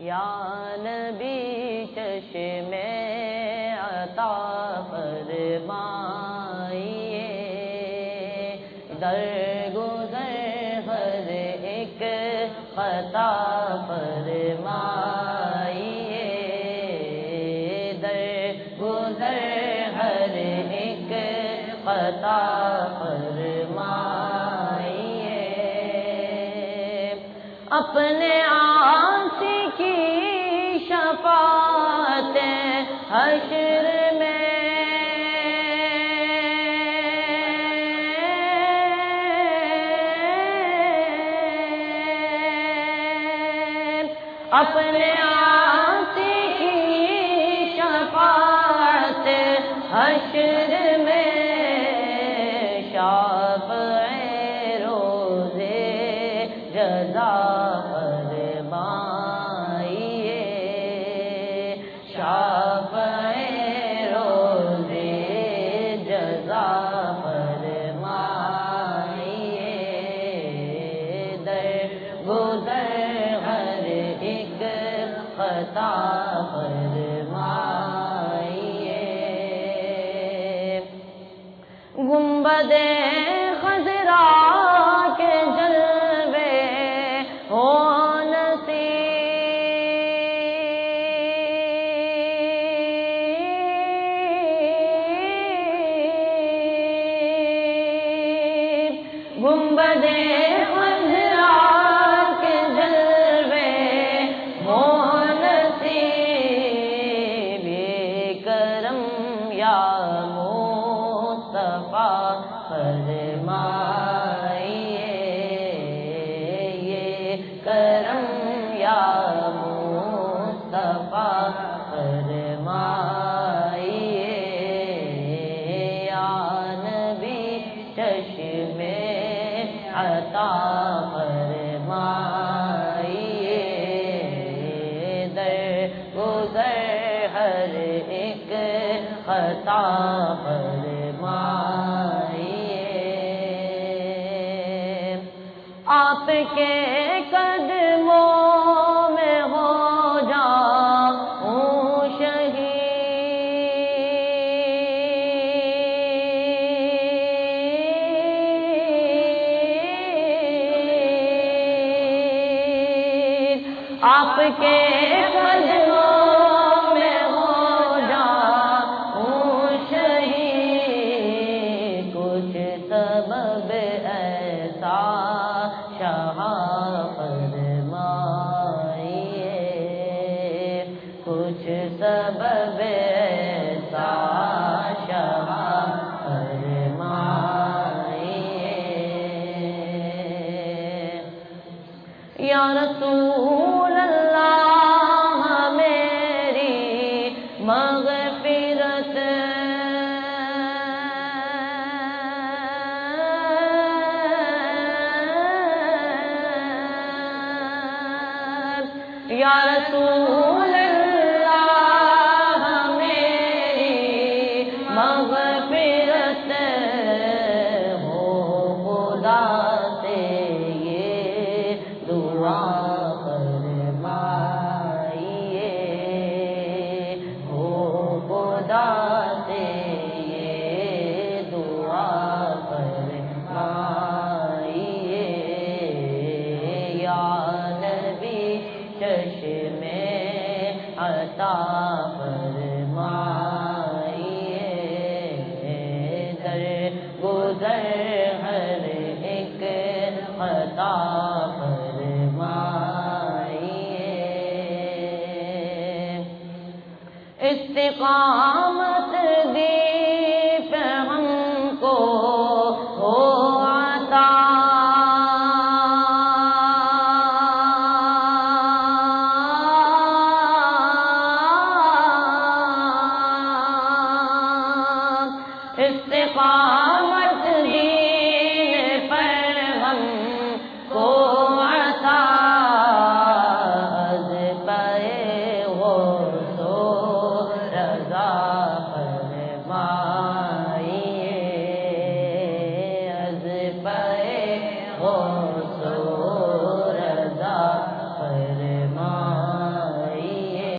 یا نبی چشم عطا فرمائیے، درگزر ہر ایک خطا فرمائیے، درگزر ہر ایک خطا فرمائیے، اپنے عاصی کی شفاعت حشر میں، اپنے عاصی کی شفاعت حشر میں، شافع روز جزا فرمائیے، شافع روز جزا فرمائیے، درگزر ہر ایک خطا فرمائیے، گنبد خضرا کے جلوے ہو نصیب، گنبد خضرا کے جلوے ہو نصیب، یہ کرم یا مصطفیٰ فرمائیے، یہ کرم یا مصطفیٰ فرمائیے، یا نبی چشم عطا فرمائیے، درگزر ہر ایک خطا فرمائیے، آپ کے قدموں میں ہو جاؤں شہید، آپ کے قدموں میں ہو جاؤں شہید، کچھ سبب ایسا شاہ فرمائیے، کچھ سبب ایسا شاہ فرمائیے، یا رسول اللہ میری مغفرت، یا رسول اللہ میری مغفرت، ہو خدا سے یہ دعا فرمائیے، ہو خدا سے یہ دعا فرمائیے، یا نبی چشم عطا فرمائیے، درگزر ہر ایک خطا فرمائیے، استقامت